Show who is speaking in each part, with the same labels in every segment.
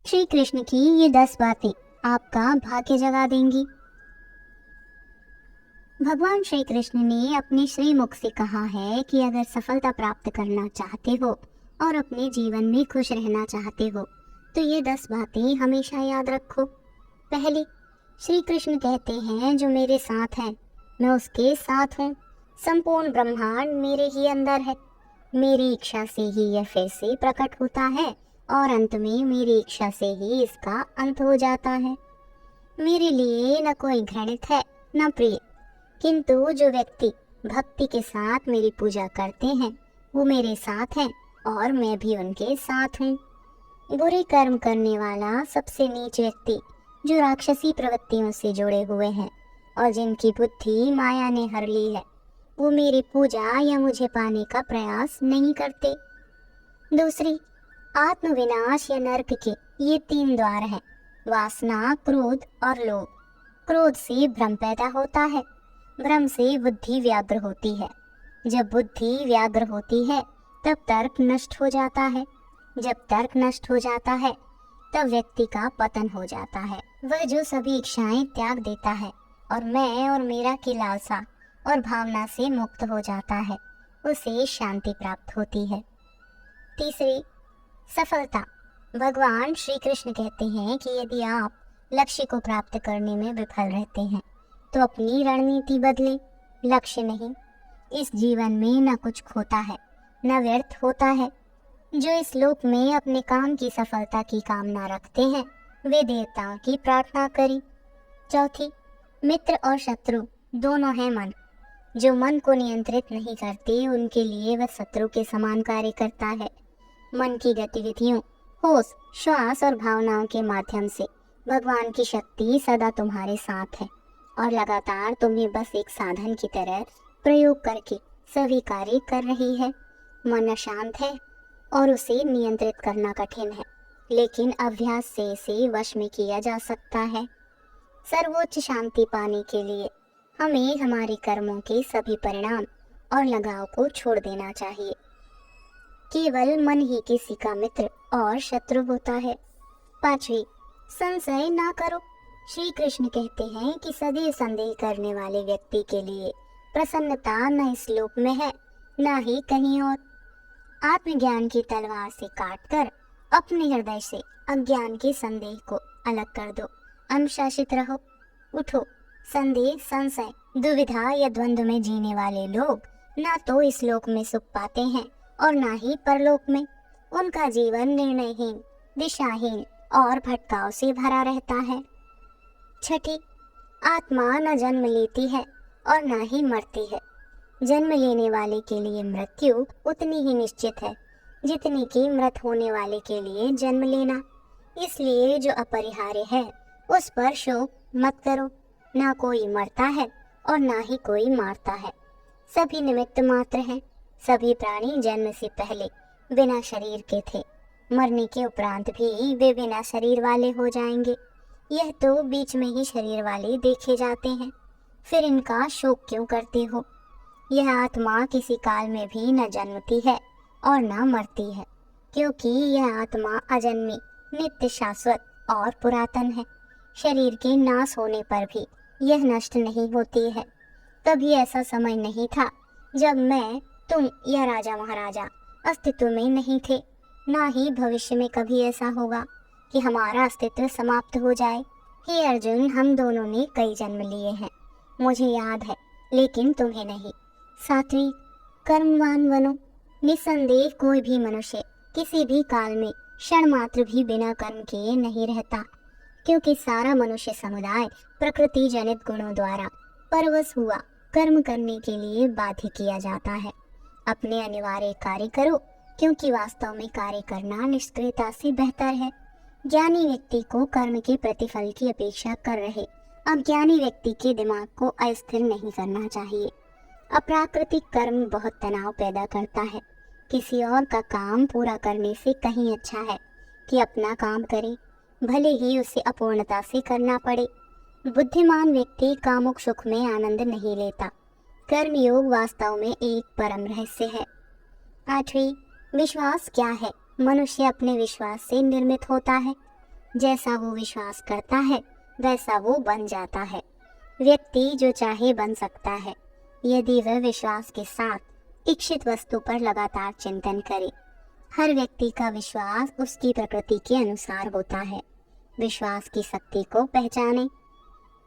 Speaker 1: श्री कृष्ण की ये 10 बातें आपका भाग्य जगा देंगी। भगवान श्री कृष्ण ने अपने श्री मुख से कहा है कि अगर सफलता प्राप्त करना चाहते हो और अपने जीवन में खुश रहना चाहते हो तो ये 10 बातें हमेशा याद रखो। पहली, श्री कृष्ण कहते हैं जो मेरे साथ है मैं उसके साथ हूँ। संपूर्ण ब्रह्मांड मेरे ही अंदर है। मेरी इच्छा से ही यह फिर से प्रकट होता है और अंत में मेरी इच्छा से ही इसका अंत हो जाता है। मेरे लिए न कोई घृणित है न प्रिय, किंतु जो व्यक्ति भक्ति के साथ मेरी पूजा करते हैं वो मेरे साथ हैं और मैं भी उनके साथ हूँ। बुरे कर्म करने वाला सबसे नीच व्यक्ति जो राक्षसी प्रवृत्तियों से जुड़े हुए हैं और जिनकी बुद्धि माया ने हर ली है वो मेरी पूजा या मुझे पाने का प्रयास नहीं करते। दूसरी, आत्मविनाश या नरक के ये 3 द्वार हैं, वासना, क्रोध और लोभ। क्रोध से भ्रम पैदा होता है, भ्रम से बुद्धि व्याग्र होती है, जब बुद्धि व्याग्र होती है तब तर्क नष्ट हो जाता है, जब तर्क नष्ट हो जाता है तब व्यक्ति का पतन हो जाता है। वह जो सभी इच्छाएं त्याग देता है और मैं और मेरा की लालसा और भावना से मुक्त हो जाता है उसे शांति प्राप्त होती है। तीसरी, सफलता। भगवान श्री कृष्ण कहते हैं कि यदि आप लक्ष्य को प्राप्त करने में विफल रहते हैं तो अपनी रणनीति बदलें, लक्ष्य नहीं। इस जीवन में न कुछ खोता है न व्यर्थ होता है। जो इस लोक में अपने काम की सफलता की कामना रखते हैं वे देवताओं की प्रार्थना करें। चौथी, मित्र और शत्रु दोनों हैं मन। जो मन को नियंत्रित नहीं करते उनके लिए वह शत्रु के समान कार्य करता है। मन की गतिविधियों, होश, श्वास और भावनाओं के माध्यम से भगवान की शक्ति सदा तुम्हारे साथ है और लगातार तुम्हें बस एक साधन की तरह प्रयोग करके सभी कार्य कर रही है। मन अशांत है और उसे नियंत्रित करना कठिन है, लेकिन अभ्यास से इसे वश में किया जा सकता है। सर्वोच्च शांति पाने के लिए हमें हमारे कर्मों के सभी परिणाम और लगाव को छोड़ देना चाहिए। केवल मन ही किसी का मित्र और शत्रु होता है। पांचवी, संशय ना करो। श्री कृष्ण कहते हैं कि सदैव संदेह करने वाले व्यक्ति के लिए प्रसन्नता न इस लोक में है न ही कहीं और। आत्मज्ञान की तलवार से काटकर अपने हृदय से अज्ञान के संदेह को अलग कर दो। अनुशासित रहो, उठो। संदेह, संशय, दुविधा या द्वंद्व में जीने वाले लोग ना तो इस लोक में सुख पाते हैं और ना ही परलोक में। उनका जीवन निर्णयहीन, दिशाहीन और भटकाव से भरा रहता है। छठी, आत्मा न जन्म लेती है और ना ही मरती है। जन्म लेने वाले के लिए मृत्यु उतनी ही निश्चित है जितनी कि मृत होने वाले के लिए जन्म लेना। इसलिए जो अपरिहार्य है उस पर शोक मत करो। ना कोई मरता है और ना ही कोई मारता है। सभी निमित्त मात्र हैं। सभी प्राणी जन्म से पहले बिना शरीर के थे, मरने के उपरांत भी वे बिना शरीर वाले हो जाएंगे। यह तो बीच में ही शरीर वाले देखे जाते हैं, फिर इनका शोक क्यों करते हो? यह आत्मा किसी काल में भी न जन्मती है और न मरती है, क्योंकि यह आत्मा अजन्मी, नित्य, शाश्वत और पुरातन है। शरीर के नाश होने पर भी यह नष्ट नहीं होती है। कभी ऐसा समय नहीं था जब मैं, तुम या राजा महाराजा अस्तित्व में नहीं थे, ना ही भविष्य में कभी ऐसा होगा कि हमारा अस्तित्व समाप्त हो जाए। हे अर्जुन, हम दोनों ने कई जन्म लिए हैं, मुझे याद है, लेकिन तुम्हें नहीं। सातवीं, कर्मवान बनो। निसंदेह कोई भी मनुष्य किसी भी काल में क्षण मात्र भी बिना कर्म किए नहीं रहता, क्योंकि सारा मनुष्य समुदाय प्रकृति जनित गुणों द्वारा परवश हुआ कर्म करने के लिए बाध्य किया जाता है। अपने अनिवार्य कार्य करो, क्योंकि वास्तव में कार्य करना निष्क्रियता से बेहतर है। ज्ञानी व्यक्ति को कर्म के प्रतिफल की अपेक्षा कर रहे अज्ञानी व्यक्ति के दिमाग को अस्थिर नहीं करना चाहिए। अप्राकृतिक कर्म बहुत तनाव पैदा करता है। किसी और का काम पूरा करने से कहीं अच्छा है कि अपना काम करे, भले ही उसे अपूर्णता से करना पड़े। बुद्धिमान व्यक्ति कामुक सुख में आनंद नहीं लेता। कर्मयोग वास्तव में एक परम रहस्य है। आठवीं, विश्वास क्या है? मनुष्य अपने विश्वास से निर्मित होता है। जैसा वो विश्वास करता है वैसा वो बन जाता है। व्यक्ति जो चाहे बन सकता है यदि वह विश्वास के साथ इच्छित वस्तु पर लगातार चिंतन करे। हर व्यक्ति का विश्वास उसकी प्रकृति के अनुसार होता है। विश्वास की शक्ति को पहचाने।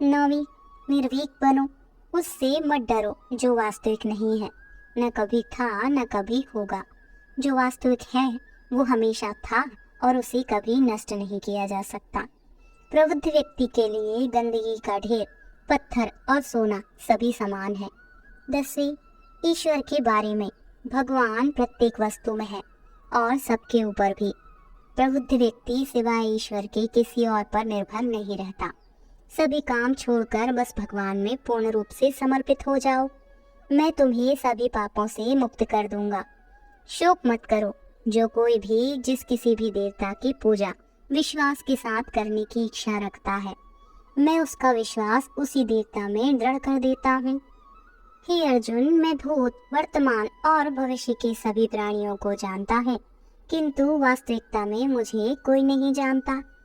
Speaker 1: 9वीं, निर्भीक बनो, उससे मत डरो जो वास्तविक नहीं है। न कभी था न कभी होगा। जो वास्तविक है वो हमेशा था और उसे कभी नष्ट नहीं किया जा सकता। प्रबुद्ध व्यक्ति के लिए गंदगी का ढेर, पत्थर और सोना सभी समान है। 10वीं, ईश्वर के बारे में। भगवान प्रत्येक वस्तु में है और सबके ऊपर भी। प्रबुद्ध व्यक्ति सिवाय ईश्वर के किसी और पर निर्भर नहीं रहता। सभी काम छोड़कर बस भगवान में पूर्ण रूप से समर्पित हो जाओ। मैं तुम्हें सभी पापों से मुक्त कर दूंगा। शोक मत करो। जो कोई भी जिस किसी भी देवता की पूजा विश्वास के साथ करने की इच्छा रखता है, मैं उसका विश्वास उसी देवता में दृढ़ कर देता हूँ। हे अर्जुन, मैं भूत, वर्तमान और भविष्य के सभी प्राणियों को जानता है, किंतु वास्तविकता में मुझे कोई नहीं जानता।